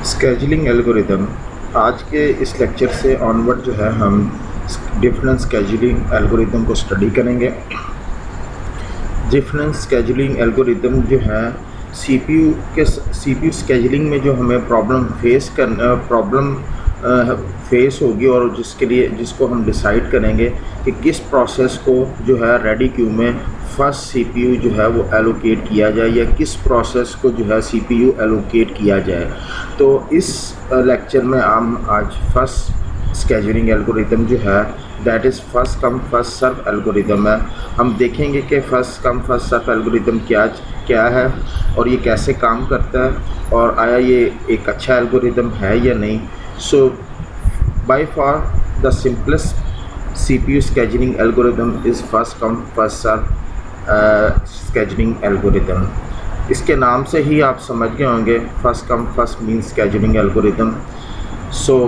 Scheduling algorithm. आज के इस लेक्चर से ऑनवर्ड जो है हम डिफरेंट स्केजुलिंग एल्गोरिदम को स्टडी करेंगे। डिफरेंट स्केजुलिंग एल्गोरिदम जो है सीपीयू स्केजुलिंग में जो हमें प्रॉब्लम फेस होगी और जिसको हम डिसाइड करेंगे कि किस प्रोसेस को जो है रेडी क्यू में फर्स्ट सीपीयू जो है वो एलोकेट किया जाए या किस प्रोसेस को जो है सीपीयू एलोकेट किया जाए। तो इस लेक्चर में हम आज फर्स्ट स्केजुलिंग एल्गोरिदम जो है that is first come first serve algorithm है। हम देखेंगे कि first come first serve algorithm क्या है और ये कैसे काम करता है और आया ये एक अच्छा एल्गोरिदम है या नहीं। So by far the simplest CPU scheduling algorithm is first come first serve scheduling algorithm। इसके नाम से ही आप समझ गए होंगे first come first means scheduling algorithm। So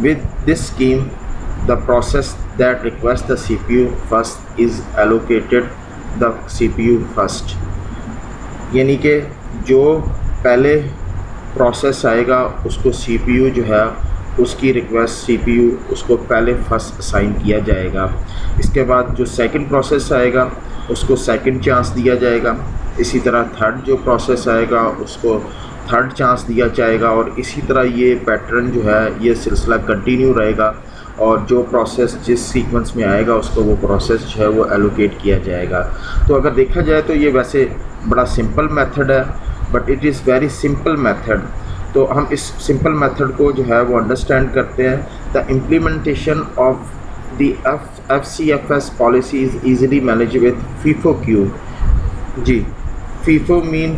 with this scheme the process that requests the CPU first is allocated the CPU first, यानी कि जो पहले प्रोसेस आएगा उसको सीपीयू जो है उसकी रिक्वेस्ट सीपीयू उसको पहले फर्स्ट असाइन किया जाएगा। इसके बाद जो सेकंड प्रोसेस आएगा उसको सेकंड चांस दिया जाएगा। इसी तरह थर्ड जो प्रोसेस आएगा उसको थर्ड चांस दिया जाएगा और इसी तरह ये पैटर्न जो है ये सिलसिला कंटिन्यू रहेगा और जो प्रोसेस जिस सीक्वेंस में आएगा उसको वो प्रोसेस जो है वो एलोकेट किया जाएगा। तो अगर देखा जाए तो ये वैसे बड़ा सिंपल मेथड है but it is very simple method. तो हम इस सिंपल मेथड को जो है वो अंडरस्टैंड करते हैं। The implementation of the FCFS policy is easily manage with FIFO queue. जी, FIFO mean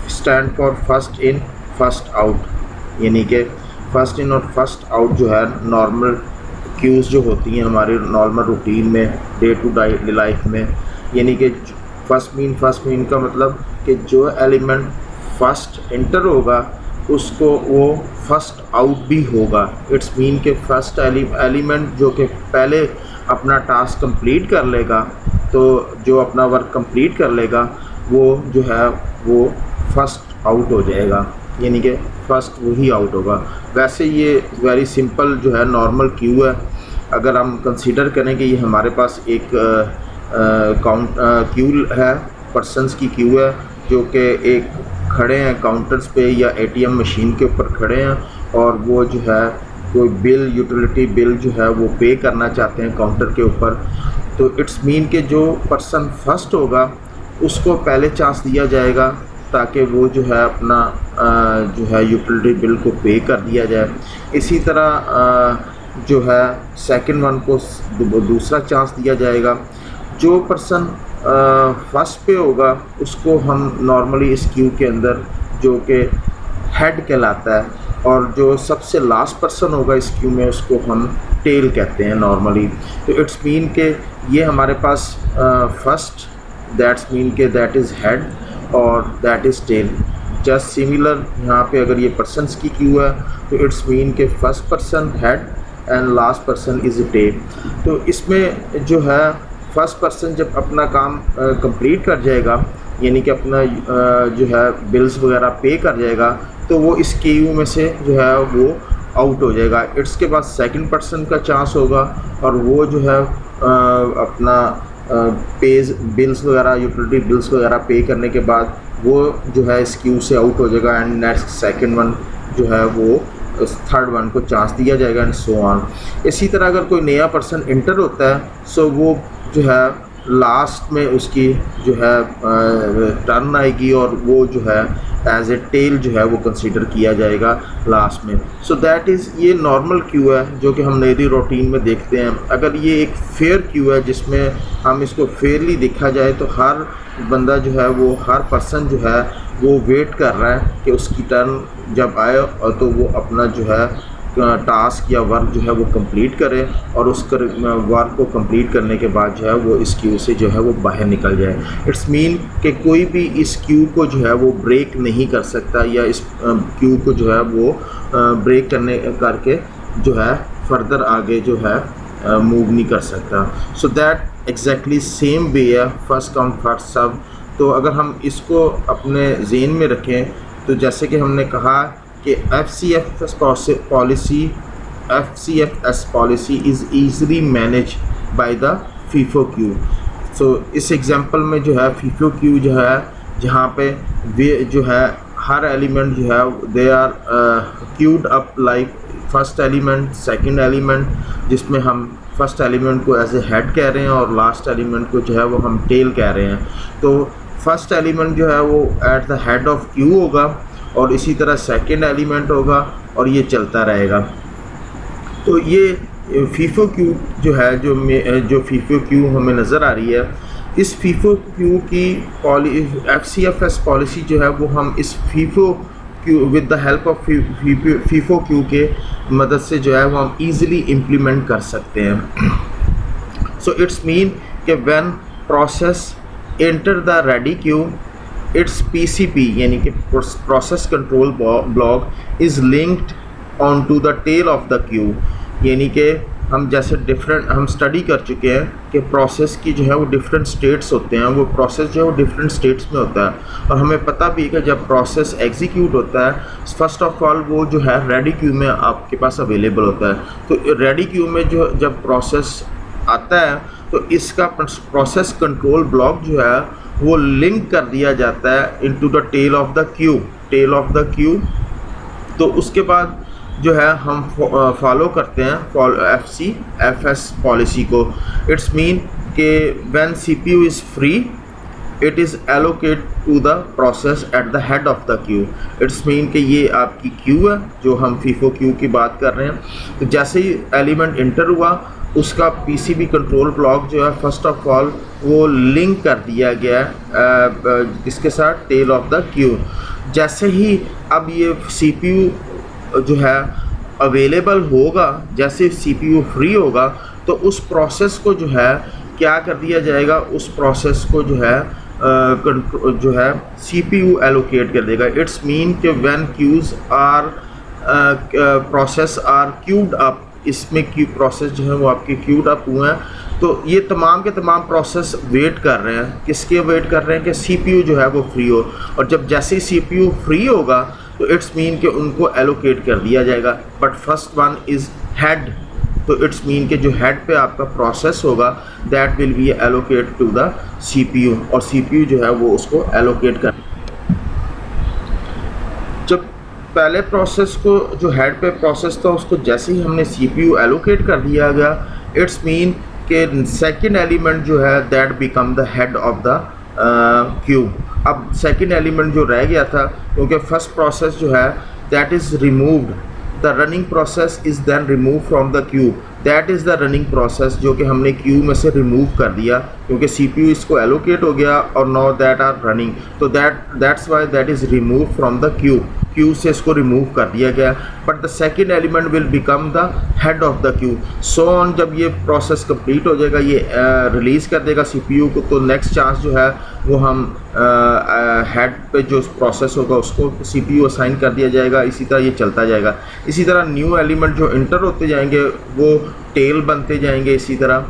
stand for first in first out, यानी कि फर्स्ट इन और फर्स्ट आउट जो है नॉर्मल क्यूज़ जो होती हैं हमारे नॉर्मल रूटीन में डे टू डे लाइफ में, यानी कि फर्स्ट मीन का मतलब कि जो एलिमेंट फर्स्ट इंटर होगा उसको वो फर्स्ट आउट भी होगा। इट्स मीन के फर्स्ट एलिमेंट जो कि पहले अपना टास्क कंप्लीट कर लेगा, तो जो अपना वर्क कंप्लीट कर लेगा वो जो है वो फर्स्ट आउट हो जाएगा, यानी कि फर्स्ट वही आउट होगा। वैसे ये वेरी सिंपल जो है नॉर्मल क्यू है। अगर हम कंसीडर करें कि ये हमारे पास एक क्यू है, पर्सनस की क्यू है जो कि एक खड़े हैं काउंटर्स पे या एटीएम मशीन के ऊपर खड़े हैं और वो जो है कोई बिल यूटिलिटी बिल जो है वो पे करना चाहते हैं काउंटर के ऊपर। तो इट्स मीन के जो पर्सन फर्स्ट होगा उसको पहले चांस दिया जाएगा ताकि वो जो है अपना जो है यूटिलिटी बिल को पे कर दिया जाए। इसी तरह जो है सेकंड वन को दूसरा चांस दिया जाएगा। जो पर्सन फर्स्ट पे होगा उसको हम नॉर्मली इस क्यू के अंदर जो कि हेड कहलाता है और जो सबसे लास्ट पर्सन होगा इस क्यू में उसको हम टेल कहते हैं नॉर्मली। तो इट्स मीन के ये हमारे पास फर्स्ट दैट्स मीन के दैट इज़ हेड और that is tail. Just similar यहाँ पे अगर ये पर्सनस की क्यू है तो इट्स मीन के first person head and last person is tail. तो इसमें जो है फर्स्ट पर्सन जब अपना काम कंप्लीट कर जाएगा, यानी कि अपना जो है बिल्स वगैरह पे कर जाएगा, तो वो इस क्यू में से जो है वो आउट हो जाएगा। इसके बाद सेकंड पर्सन का चांस होगा और वो जो है अपना बिल्स वगैरह यूटिलिटी बिल्स वगैरह पे करने के बाद वो जो है इस क्यू से आउट हो जाएगा एंड नेक्स्ट सेकंड वन जो है वो थर्ड वन को चांस दिया जाएगा एंड सो ऑन। इसी तरह अगर कोई नया पर्सन इंटर होता है सो वो जो है लास्ट में उसकी जो है टर्न आएगी और वो जो है एज ए टेल जो है वो कंसीडर किया जाएगा लास्ट में। सो दैट इज़ ये नॉर्मल क्यू है जो कि हम डेली रूटीन में देखते हैं। अगर ये एक फेयर क्यू है जिसमें हम इसको फेयरली देखा जाए तो हर बंदा जो है वो हर पर्सन जो है वो वेट कर रहा है कि उसकी टर्न जब आए और तो वो अपना जो है टास्क या वर्क जो है वो कंप्लीट करे और उस वर्क को कंप्लीट करने के बाद जो है वो इस क्यू से जो है वो बाहर निकल जाए। इट्स मीन कि कोई भी इस क्यू को जो है वो ब्रेक नहीं कर सकता या इस क्यू को जो है वो ब्रेक करके जो है फर्दर आगे जो है मूव नहीं कर सकता। So that exactly same way है फर्स्ट कम फर्स्ट सर्व। तो अगर हम इसको अपने ज़हन में रखें तो जैसे कि हमने कहा कि FCFS policy is easily manage by the FIFO queue. So इस एग्जांपल में जो है फीफो क्यू जो है, जहाँ पे वे जो है हर एलिमेंट जो है they are queued up like first element, second element, जिसमें हम फर्स्ट एलिमेंट को एज ए हेड कह रहे हैं और लास्ट एलिमेंट को जो है वो हम टेल कह रहे हैं। तो फर्स्ट एलिमेंट जो है वो eight the head of Q होगा और इसी तरह सेकंड एलिमेंट होगा और ये चलता रहेगा। तो ये फीफो क्यू जो है, जो फीफो क्यू हमें नज़र आ रही है, इस फीफो क्यू की FCFS पॉलिसी जो है वो हम इस FIFO queue with the help of FIFO queue के मदद से जो है वो हम इजीली इम्प्लीमेंट कर सकते हैं। सो इट्स मीन कि when process enter the ready queue, it's PCP यानी कि process control block is linked on to the tail of the queue. यानी कि हम जैसे हम स्टडी कर चुके हैं कि प्रोसेस की जो है वो डिफरेंट स्टेट्स होते हैं, वो प्रोसेस जो है वो डिफरेंट स्टेट्स में होता है और हमें पता भी है कि जब प्रोसेस एग्जीक्यूट होता है फर्स्ट ऑफ ऑल वो जो है रेडी क्यू में आपके पास अवेलेबल होता है। तो रेडी क्यू में जो जब प्रोसेस आता है तो इसका प्रोसेस कंट्रोल ब्लॉक जो है वो लिंक कर दिया जाता है into the tail of the queue. तो उसके बाद जो है हम फॉलो करते हैं FCFS पॉलिसी को। इट्स मीन कि when CPU is free it is allocate to the process at the head of the queue. It's mean कि ये आपकी क्यू है जो हम फीफो क्यू की बात कर रहे हैं। तो जैसे ही एलिमेंट इंटर हुआ उसका PCB कंट्रोल ब्लॉक जो है फर्स्ट ऑफ ऑल वो लिंक कर दिया गया है इसके साथ टेल ऑफ द क्यू। जैसे ही अब ये CPU जो है अवेलेबल होगा, जैसे CPU फ्री होगा तो उस प्रोसेस को जो है क्या कर दिया जाएगा, उस प्रोसेस को जो है CPU एलोकेट कर देगा। इट्स मीन कि when queues are process are queued up, इसमें क्यू प्रोसेस जो है वो आपके क्यूड अप हुए हैं, तो ये तमाम के तमाम प्रोसेस वेट कर रहे हैं। किसके वेट कर रहे हैं कि CPU जो है वो फ्री हो, और जब जैसे ही CPU फ्री होगा तो इट्स मीन कि उनको एलोकेट कर दिया जाएगा। But first one is head, तो इट्स मीन कि जो हेड पे आपका प्रोसेस होगा that will be allocate to the CPU और CPU जो है वो उसको एलोकेट कर। जब पहले प्रोसेस को जो हेड पे प्रोसेस था उसको जैसे ही हमने CPU एलोकेट कर दिया गया, इट्स मीन कि सेकंड एलिमेंट जो है that become the head of the queue. अब सेकंड एलिमेंट जो रह गया था, क्योंकि फर्स्ट प्रोसेस जो है that is removed, the running process is then remove from the queue, that is the running process जो कि हमने क्यू में से रिमूव कर दिया क्योंकि CPU इसको एलोकेट हो गया और नाउ दैट आर रनिंग, तो that's why that is remove from the Q से इसको रिमूव कर दिया गया। But the second element will become the head of the Q. So on, जब ये प्रोसेस कंप्लीट हो जाएगा, ये रिलीज़ कर देगा CPU को, तो नेक्स्ट चांस जो है वो हम हेड पे जो प्रोसेस होगा उसको CPU असाइन कर दिया जाएगा। इसी तरह ये चलता जाएगा। इसी तरह न्यू एलिमेंट जो इंटर होते जाएंगे वो टेल बनते जाएंगे इसी तरह,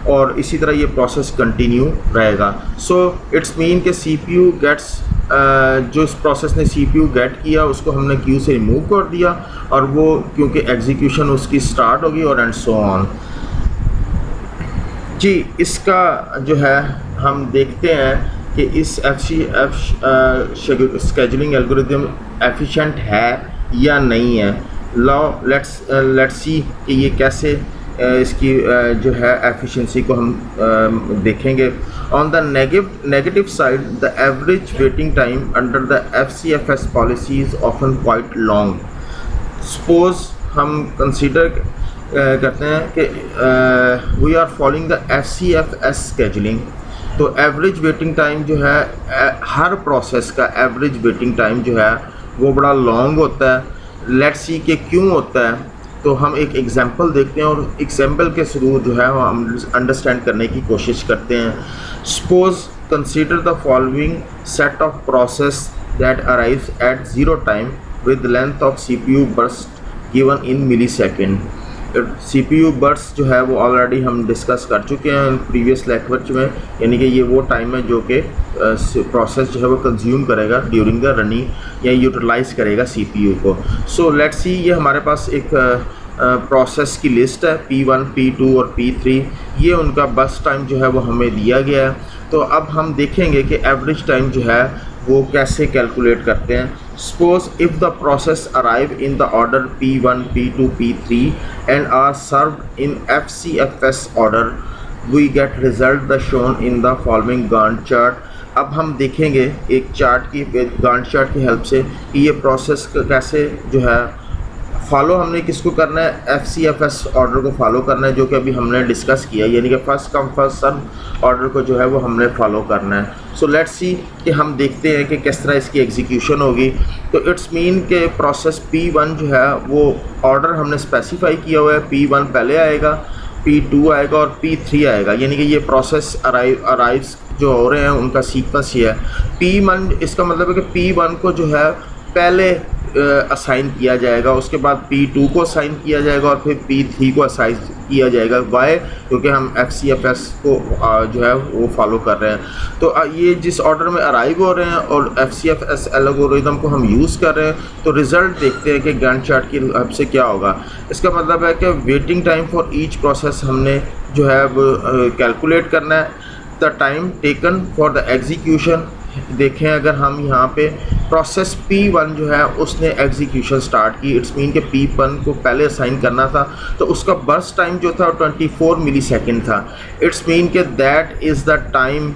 और इसी तरह ये प्रोसेस कंटिन्यू रहेगा। सो इट्स मीन कि CPU गेट्स जो इस प्रोसेस ने CPU गेट किया उसको हमने क्यू से रिमूव कर दिया और वो क्योंकि एग्जीक्यूशन उसकी स्टार्ट होगी और एंड सो ऑन। जी, इसका जो है हम देखते हैं कि इस शेड्यूलिंग एल्गोरिथम एफिशिएंट है या नहीं है। लेट्स सी कि ये कैसे इसकी जो है एफिशिएंसी को हम देखेंगे। On the negative side, the average waiting time under the FCFS policy is often quite long. Suppose हम कंसीडर करते हैं कि we are following the FCFS scheduling, तो एवरेज वेटिंग टाइम जो है हर प्रोसेस का एवरेज वेटिंग टाइम जो है वो बड़ा लॉन्ग होता है। लेट्स सी कि क्यों होता है, तो हम एक एग्जांपल देखते हैं और एग्जांपल के थ्रू जो है हम अंडरस्टैंड करने की कोशिश करते हैं। Suppose consider the following set of process that arrives eight 0 time with length of CPU burst given in millisecond. CPU burst जो है वो ऑलरेडी हम डिस्कस कर चुके हैं प्रीवियस लेक्चर में, यानी कि ये वो टाइम है जो कि प्रोसेस जो है वो कंज्यूम करेगा ड्यूरिंग द रनिंग या यूटिलाइज़ करेगा CPU को। सो लेट्स सी, ये हमारे पास एक प्रोसेस की लिस्ट है P1, P2 और P3। ये उनका बस टाइम जो है वो हमें दिया गया है। तो अब हम देखेंगे कि एवरेज टाइम जो है वो कैसे कैलकुलेट करते हैं। Suppose if the process arrive in the order P1, P2, P3 and are served in FCFS order, we get result the shown in the following Gantt chart. अब हम देखेंगे एक चार्ट की, गांट चार्ट की हेल्प से कि ये प्रोसेस कैसे जो है फॉलो हमने किसको करना है, FCFS ऑर्डर को फॉलो करना है, जो कि अभी हमने डिस्कस किया, यानी कि first come first serve order को जो है वो हमने फॉलो करना है। सो लेट्स सी कि हम देखते हैं कि किस तरह इसकी एग्जीक्यूशन होगी। तो इट्स मीन के प्रोसेस P1 जो है वो ऑर्डर हमने स्पेसिफाई किया हुआ है, P1 पहले आएगा, P2 आएगा और P3 आएगा, यानी कि ये प्रोसेस अराइव्स जो हो रहे हैं उनका सीक्वेंस ये है। P1 इसका मतलब है कि P1 को जो है पहले असाइन किया जाएगा, उसके बाद P2 को असाइन किया जाएगा और फिर P3 को असाइन किया जाएगा। वाई? क्योंकि हम FCFS को जो है वो फॉलो कर रहे हैं। तो ये जिस ऑर्डर में अराइव हो रहे हैं और FCFS एल्गोरिथम को हम यूज़ कर रहे हैं, तो रिज़ल्ट देखते हैं कि गैंट चार्ट की हेल्प से क्या होगा। इसका मतलब है कि waiting time for each process हमने जो है वो कैलकुलेट करना है। The time taken for the execution, देखें अगर हम यहाँ पे प्रोसेस P1 जो है उसने एग्जीक्यूशन स्टार्ट की, इट्स मीन के P1 को पहले असाइन करना था, तो उसका बर्स्ट टाइम जो था 24 मिली सेकेंड था। इट्स मीन के that is the time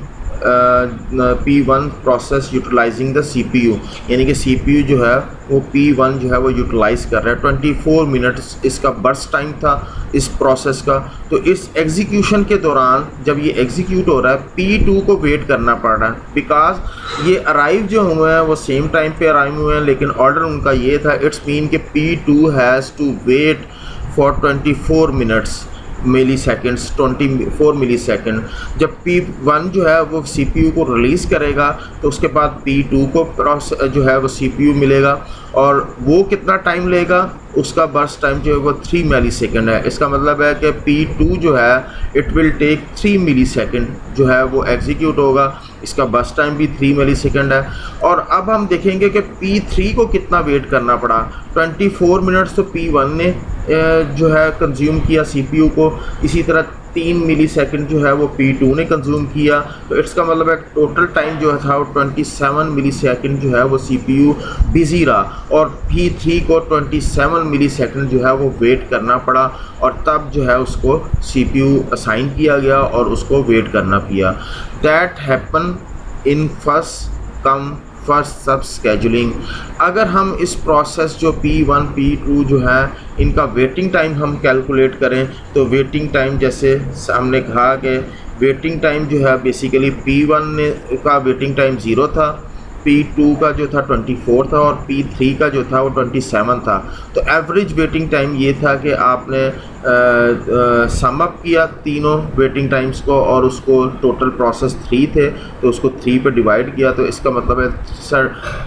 P1 process utilising the CPU, यानी कि CPU जो है वो P1 जो है वो यूटिलाइज़ कर रहा है। 24 मिनट्स इसका बर्स्ट टाइम था इस प्रोसेस का। तो इस एग्जीक्यूशन के दौरान जब ये एग्जीक्यूट हो रहा है, P2 को वेट करना पड़ रहा है, बिकॉज ये अराइव जो हुए हैं वो सेम टाइम पे अराइव हुए हैं, लेकिन ऑर्डर उनका ये था। इट्स मीन के P2 has to wait for 24 minutes milliseconds, 24 millisecond. जब P1 जो है वो CPU को रिलीज़ करेगा तो उसके बाद P2 को जो है वो CPU मिलेगा, और वो कितना टाइम लेगा, उसका बर्स्ट टाइम जो है वो 3 मिली सेकेंड है। इसका मतलब है कि P2 जो है it will take 3 millisecond जो है वो एग्जीक्यूट होगा, इसका बर्स्ट टाइम भी 3 मिली सेकेंड है। और अब हम देखेंगे कि P3 को कितना वेट करना पड़ा। 24 मिनट्स तो P1 ने जो है कंज्यूम किया CPU को, इसी तरह 3 मिली सेकेंड जो है वो P2 ने कंज्यूम किया। तो इसका मतलब है टोटल टाइम जो था वो 27 मिली सेकेंड जो है वो CPU बिज़ी रहा, और P3 को 27 मिली सेकेंड जो है वो वेट करना पड़ा, और तब जो है उसको CPU असाइन किया गया और उसको वेट करना पिया। That happen in first come first serve scheduling. अगर हम इस प्रोसेस जो P1, P2 जो है इनका वेटिंग टाइम हम कैलकुलेट करें, तो वेटिंग टाइम जैसे हमने कहा कि वेटिंग टाइम जो है बेसिकली P1 का वेटिंग टाइम 0 था, P2 का जो था 24 था और P3 का जो था वो 27 था। तो एवरेज वेटिंग टाइम ये था कि आपने सम अप किया तीनों वेटिंग टाइम्स को और उसको टोटल प्रोसेस 3 थे तो उसको 3 पे डिवाइड किया, तो इसका मतलब है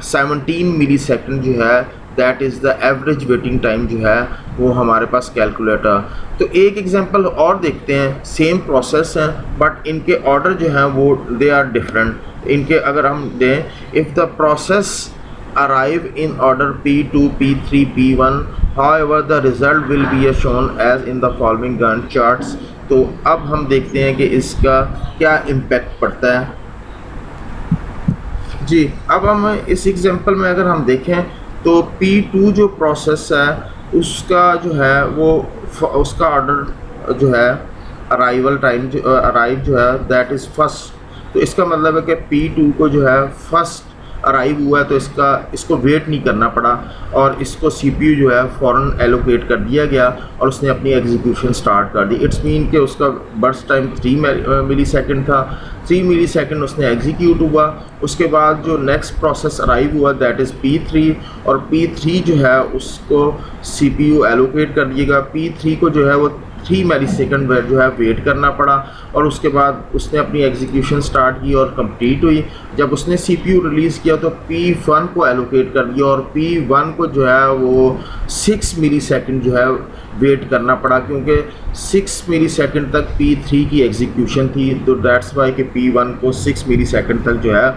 17 मिली सेकेंड जो है that is the average waiting time जो है वो हमारे पास कैलकुलेटर। तो एक एग्जांपल और देखते हैं, सेम प्रोसेस हैं बट इनके ऑर्डर जो हैं वो दे आर डिफरेंट। इनके अगर हम दें, if the process arrive in order P2, P3, P1, however the result will be shown as in the following Gantt charts। तो अब हम देखते हैं कि इसका क्या इम्पेक्ट पड़ता है जी। अब हम इस एग्जांपल में अगर हम देखें तो P2 जो प्रोसेस है उसका जो है वो उसका ऑर्डर जो है अराइवल टाइम अराइव जो है दैट इज़ फर्स्ट। तो इसका मतलब है कि P2 को जो है फर्स्ट अराइव हुआ है तो इसको वेट नहीं करना पड़ा और इसको CPU जो है फ़ौरन एलोकेट कर दिया गया और उसने अपनी एग्जीक्यूशन स्टार्ट कर दी। इट्स मीन कि उसका बर्स्ट टाइम 3 मिली सेकेंड था, 3 मिली सेकेंड उसने एग्जीक्यूट हुआ। उसके बाद जो नेक्स्ट प्रोसेस अराइव हुआ दैट इज़ P3 और P3 जो है उसको CPU एलोकेट कर दिएगा। P3 को जो है वो 3 मिलीसेकंड जो है वेट करना पड़ा, और उसके बाद उसने अपनी एग्जीक्यूशन स्टार्ट की और कंप्लीट हुई। जब उसने CPU रिलीज़ किया तो P1 को एलोकेट कर दिया, और P1 को जो है वो 6 मिलीसेकंड जो है वेट करना पड़ा, क्योंकि 6 मिलीसेकंड तक P3 की एग्जीक्यूशन थी, तो दैट्स वाई कि P1 को 6 मिलीसेकंड तक जो है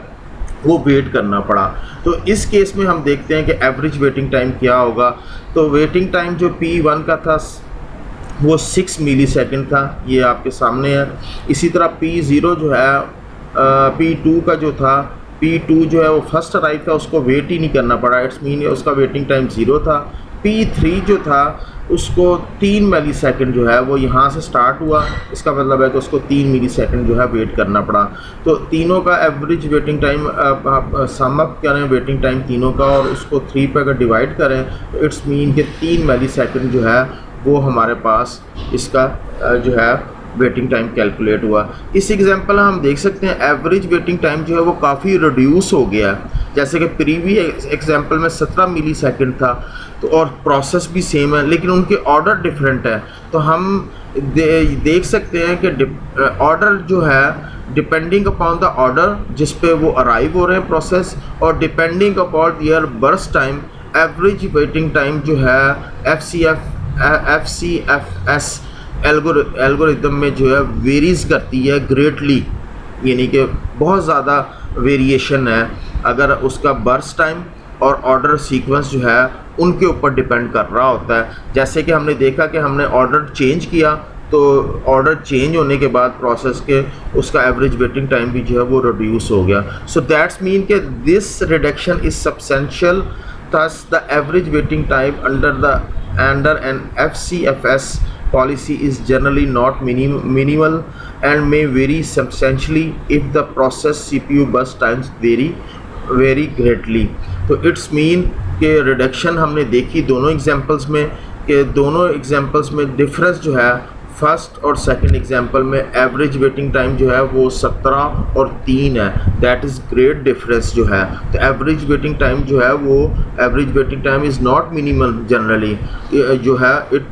वो वेट करना पड़ा। तो इस केस में हम देखते हैं कि एवरेज वेटिंग टाइम क्या होगा। तो वेटिंग टाइम जो P1 का था वो 6 मिलीसेकंड था, ये आपके सामने है। इसी तरह P0 जो है P2 का जो था, P2 जो है वो फर्स्ट अराइव था, उसको वेट ही नहीं करना पड़ा, इट्स मीन उसका वेटिंग टाइम 0 था। P3 जो था उसको 3 मिलीसेकंड जो है वो यहाँ से स्टार्ट हुआ, इसका मतलब है कि उसको 3 मिलीसेकंड जो है वेट करना पड़ा। तो तीनों का एवरेज वेटिंग टाइम आप सम अप करें वेटिंग टाइम तीनों का, और उसको 3 पे अगर डिवाइड करें तो इट्स मीन कि 3 मिलीसेकंड जो है वो हमारे पास इसका जो है वेटिंग टाइम कैलकुलेट हुआ। इस एग्जांपल में हम देख सकते हैं एवरेज वेटिंग टाइम जो है वो काफ़ी रिड्यूस हो गया है। जैसे कि प्रीवियस एग्जांपल में 17 मिलीसेकंड था, तो और प्रोसेस भी सेम है, लेकिन उनके ऑर्डर डिफरेंट है। तो हम देख सकते हैं कि ऑर्डर जो है डिपेंडिंग अपॉन द ऑर्डर जिस पे वो अराइव हो रहे हैं प्रोसेस, और depending upon their burst time, average waiting time जो है FCFS एल्गोरिथम में जो है वेरीज करती है ग्रेटली, यानी कि बहुत ज़्यादा वेरिएशन है अगर उसका बर्स्ट टाइम और ऑर्डर सीक्वेंस जो है उनके ऊपर डिपेंड कर रहा होता है। जैसे कि हमने देखा कि हमने ऑर्डर चेंज किया, तो ऑर्डर चेंज होने के बाद प्रोसेस के उसका एवरेज वेटिंग टाइम भी जो है वो रिड्यूस हो गया। सो दैट्स मीन कि this reduction is substantial, thus the average waiting time under an FCFS policy is generally not minimal and may vary substantially if the process CPU burst times vary greatly। तो it's mean कि reduction हमने देखी दोनों examples में, कि दोनों examples में difference जो है फर्स्ट और सेकंड एग्जांपल में एवरेज वेटिंग टाइम जो है वो 17 और 3 है, दैट इज़ ग्रेट डिफरेंस जो है। तो एवरेज वेटिंग टाइम जो है वो average waiting time is not minimal generally, जो है it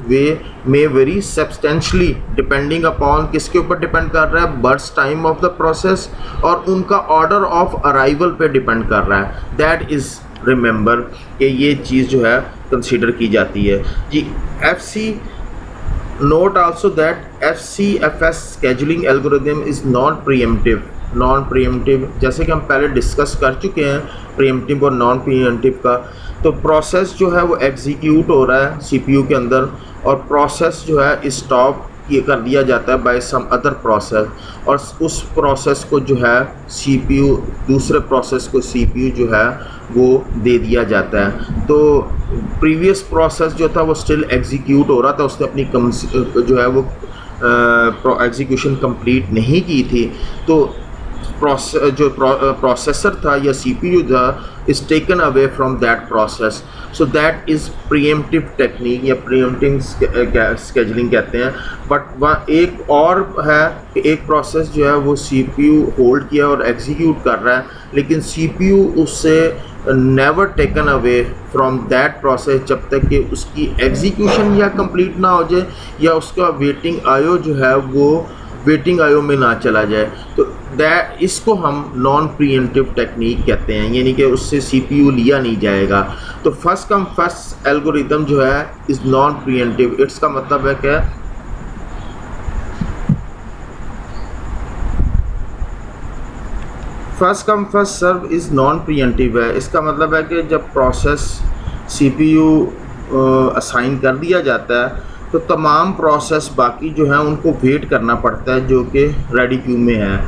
may very substantially depending upon किसके ऊपर डिपेंड कर रहा है, burst time of the process और उनका ऑर्डर ऑफ अराइवल पे डिपेंड कर रहा है। दैट इज़ रिमेंबर कि ये चीज़ जो है कंसीडर की जाती है जी। Note also that FCFS scheduling algorithm is non-preemptive जैसे कि हम पहले डिस्कस कर चुके हैं प्रीएम्प्टिव और नॉन प्रीएम्प्टिव का। तो प्रोसेस जो है वो एग्जीक्यूट हो रहा है CPU के अंदर, और प्रोसेस जो है स्टॉप ये कर दिया जाता है बाय सम अदर प्रोसेस, और उस प्रोसेस को जो है CPU दूसरे प्रोसेस को CPU जो है वो दे दिया जाता है। तो प्रीवियस प्रोसेस जो था वो स्टिल एग्जीक्यूट हो रहा था, उसने अपनी जो है वो एग्जीक्यूशन कंप्लीट नहीं की थी। तो प्रोसेसर था या CPU था is taken away from that process, so that is pre-emptive technique या प्रीएम्प्टिव स्केजुलिंग कहते हैं। बट वहाँ एक और है कि एक प्रोसेस जो है वो CPU होल्ड किया और एग्जीक्यूट कर रहा है, लेकिन CPU उससे never taken away from that process जब तक कि उसकी एग्जीक्यूशन या कंप्लीट ना हो जाए या उसका वेटिंग आयो जो है वो वेटिंग आयो में ना चला जाए। तो दैट इसको हम नॉन प्रीएम्प्टिव टेक्निक कहते हैं, यानी कि उससे CPU लिया नहीं जाएगा। तो फर्स्ट कम फर्स्ट एल्गोरिथम जो है इज़ नॉन प्रीएम्प्टिव, इट्स का मतलब है कि first come first serve is non preemptive है। इसका मतलब है कि जब प्रोसेस CPU असाइन कर दिया जाता है तो तमाम प्रोसेस बाकी जो है उनको वेट करना पड़ता है जो कि रेडी क्यू में है,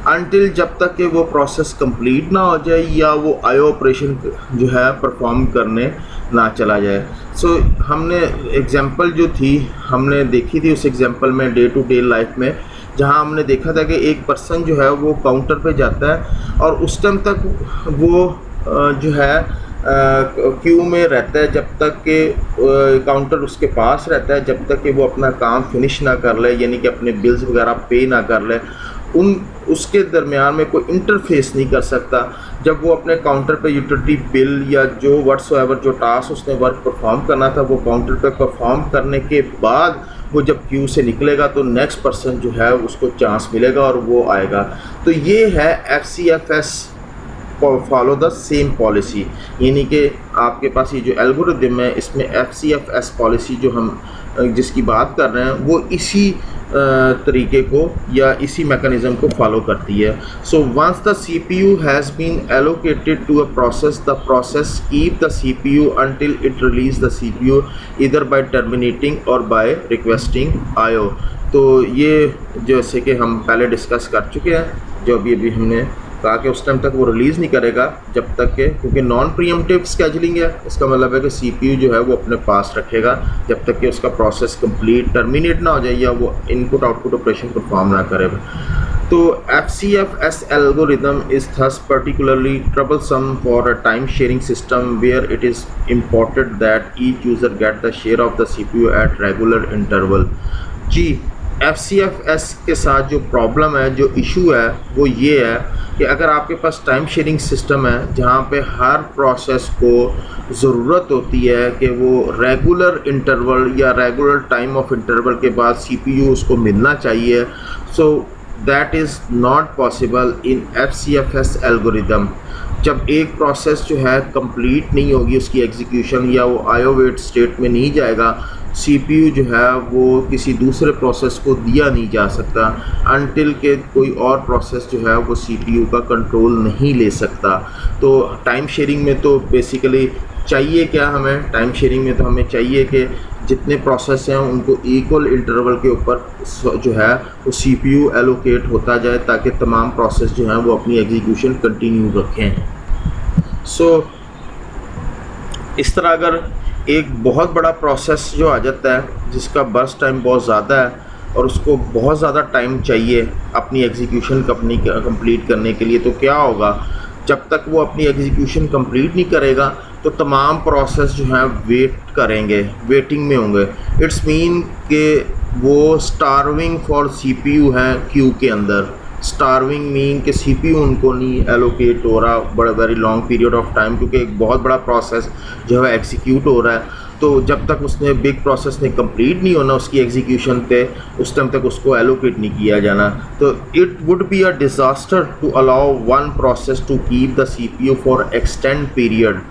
अनटिल जब तक कि वो प्रोसेस कंप्लीट ना हो जाए या वो आईओ ऑपरेशन जो है परफॉर्म करने ना चला जाए। सो हमने एग्जांपल जो थी हमने देखी थी उस एग्जांपल में डे टू डे लाइफ में, जहां हमने देखा था कि एक पर्सन जो है वो काउंटर पे जाता है और उस टाइम तक वो जो है क्यू में रहता है जब तक कि काउंटर उसके पास रहता है, जब तक कि वो अपना काम फिनिश ना कर ले, यानी कि अपने बिल्स वगैरह पे ना कर ले। उन उसके दरमियान में कोई इंटरफेस नहीं कर सकता। जब वो अपने काउंटर पे यूटिलिटी बिल या जो व्हाट्सएवर जो टास्क उसने वर्क परफॉर्म करना था वो काउंटर पे परफॉर्म करने के बाद वो जब क्यू से निकलेगा तो नेक्स्ट पर्सन जो है उसको चांस मिलेगा और वो आएगा। तो ये है FCFS follow the same policy, यानी कि आपके पास ये जो एल्गोरिदम है इसमें FCFS पॉलिसी जो हम जिसकी बात कर रहे हैं वो इसी तरीके को या इसी मैकेनिज़्म को फॉलो करती है। So once the CPU has been allocated to a process, the process keep the CPU until it release the CPU either by terminating or by requesting IO। तो ये जैसे कि हम पहले डिस्कस कर चुके हैं, जो अभी हमने कहा कि उस टाइम तक वो रिलीज़ नहीं करेगा जब तक के, क्योंकि नॉन प्रीएम्प्टिव स्केजुलिंग है, इसका मतलब है कि CPU जो है वो अपने पास रखेगा जब तक कि उसका प्रोसेस कंप्लीट टर्मिनेट ना हो जाए या वो इनपुट आउटपुट ऑपरेशन परफॉर्म ना करे। तो FCFS algorithm is thus particularly troublesome for a time sharing system where it is important that each user get the share of the CPU at regular interval। Ji, FCFS के साथ जो problem है, जो issue है वो ये है कि अगर आपके पास टाइम शेयरिंग सिस्टम है जहाँ पे हर प्रोसेस को ज़रूरत होती है कि वो रेगुलर इंटरवल या रेगुलर टाइम ऑफ इंटरवल के बाद CPU उसको मिलना चाहिए, सो that is not possible in FCFS algorithm. जब एक प्रोसेस जो है कंप्लीट नहीं होगी उसकी एग्जीक्यूशन या वो IO वेट स्टेट में नहीं जाएगा, CPU जो है वो किसी दूसरे प्रोसेस को दिया नहीं जा सकता अनटिल के कोई और प्रोसेस जो है वो CPU का कंट्रोल नहीं ले सकता। तो टाइम शेयरिंग में तो बेसिकली चाहिए क्या हमें, टाइम शेयरिंग में तो हमें चाहिए कि जितने प्रोसेस हैं उनको इक्वल इंटरवल के ऊपर जो है वो CPU एलोकेट होता जाए ताकि तमाम प्रोसेस जो हैं वो अपनी एग्जीक्यूशन कंटिन्यू रखें। सो इस तरह अगर एक बहुत बड़ा प्रोसेस जो आ जाता है जिसका बर्स्ट टाइम बहुत ज़्यादा है और उसको बहुत ज़्यादा टाइम चाहिए अपनी एग्जीक्यूशन कंप्लीट करने के लिए, तो क्या होगा, जब तक वो अपनी एग्जीक्यूशन कंप्लीट नहीं करेगा तो तमाम प्रोसेस जो हैं वेट करेंगे, वेटिंग में होंगे। इट्स मीन कि वो स्टार्विंग फॉर CPU हैं क्यू के अंदर। स्टार्विंग मीन कि CPU उनको नहीं एलोकेट हो रहा बड़ा very long period of time, क्योंकि एक बहुत बड़ा प्रोसेस जो है एग्जीक्यूट हो रहा है। तो जब तक उसने बिग प्रोसेस ने कंप्लीट नहीं होना उसकी एग्जीक्यूशन पे, उस टाइम तक उसको एलोकेट नहीं किया जाना। तो it would be a disaster to allow one process to keep the CPU for extend period,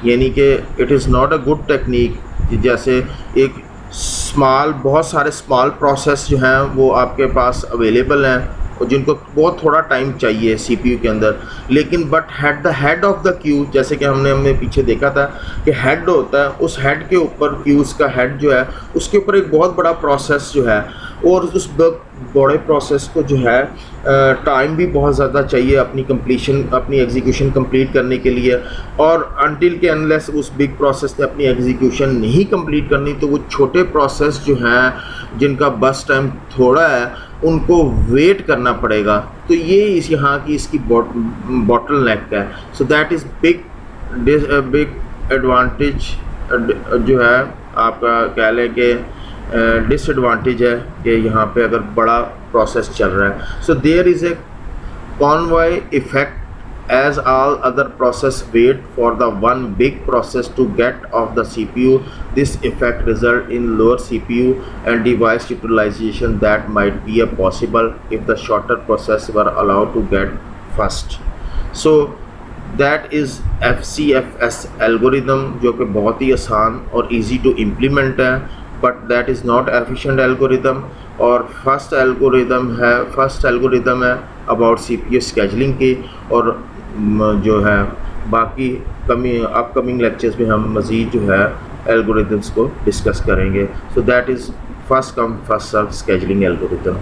यानी कि it is not a good technique. जैसे एक बहुत सारे स्मॉल प्रोसेस जो हैं वो आपके पास अवेलेबल हैं और जिनको बहुत थोड़ा टाइम चाहिए CPU के अंदर, लेकिन but the head of the Q, जैसे कि हमने पीछे देखा था कि हेड होता है, उस हेड के ऊपर क्यूज़ का हेड जो है उसके ऊपर एक बहुत बड़ा प्रोसेस जो है, और उस बड़े प्रोसेस को जो है टाइम भी बहुत ज़्यादा चाहिए अपनी एग्जीक्यूशन कंप्लीट करने के लिए। और अनटिल के अनलेस उस बिग प्रोसेस ने अपनी एग्जीक्यूशन नहीं कंप्लीट करनी तो वो छोटे प्रोसेस जो हैं जिनका बस टाइम थोड़ा है उनको वेट करना पड़ेगा। तो ये यहाँ की इसकी बॉटल नेक है। सो दैट इज़ बिग एडवांटेज जो है आपका कह लें कि डिसएडवांटेज है कि यहाँ पे अगर बड़ा प्रोसेस चल रहा है। So there is a convoy effect as all other process wait for the one big process to get off the CPU. This effect result in lower CPU and device utilization that might be possible if the shorter process were allowed to get first. So that is FCFS algorithm जो कि बहुत ही आसान और easy to implement है, but that is not efficient algorithm। और first algorithm है about CPU scheduling की, और जो है बाकी अपकमिंग लेक्चर्स में हम मज़ीद जो है एल्गोरिदम्स को डिस्कस करेंगे। So that is first come first serve scheduling algorithm.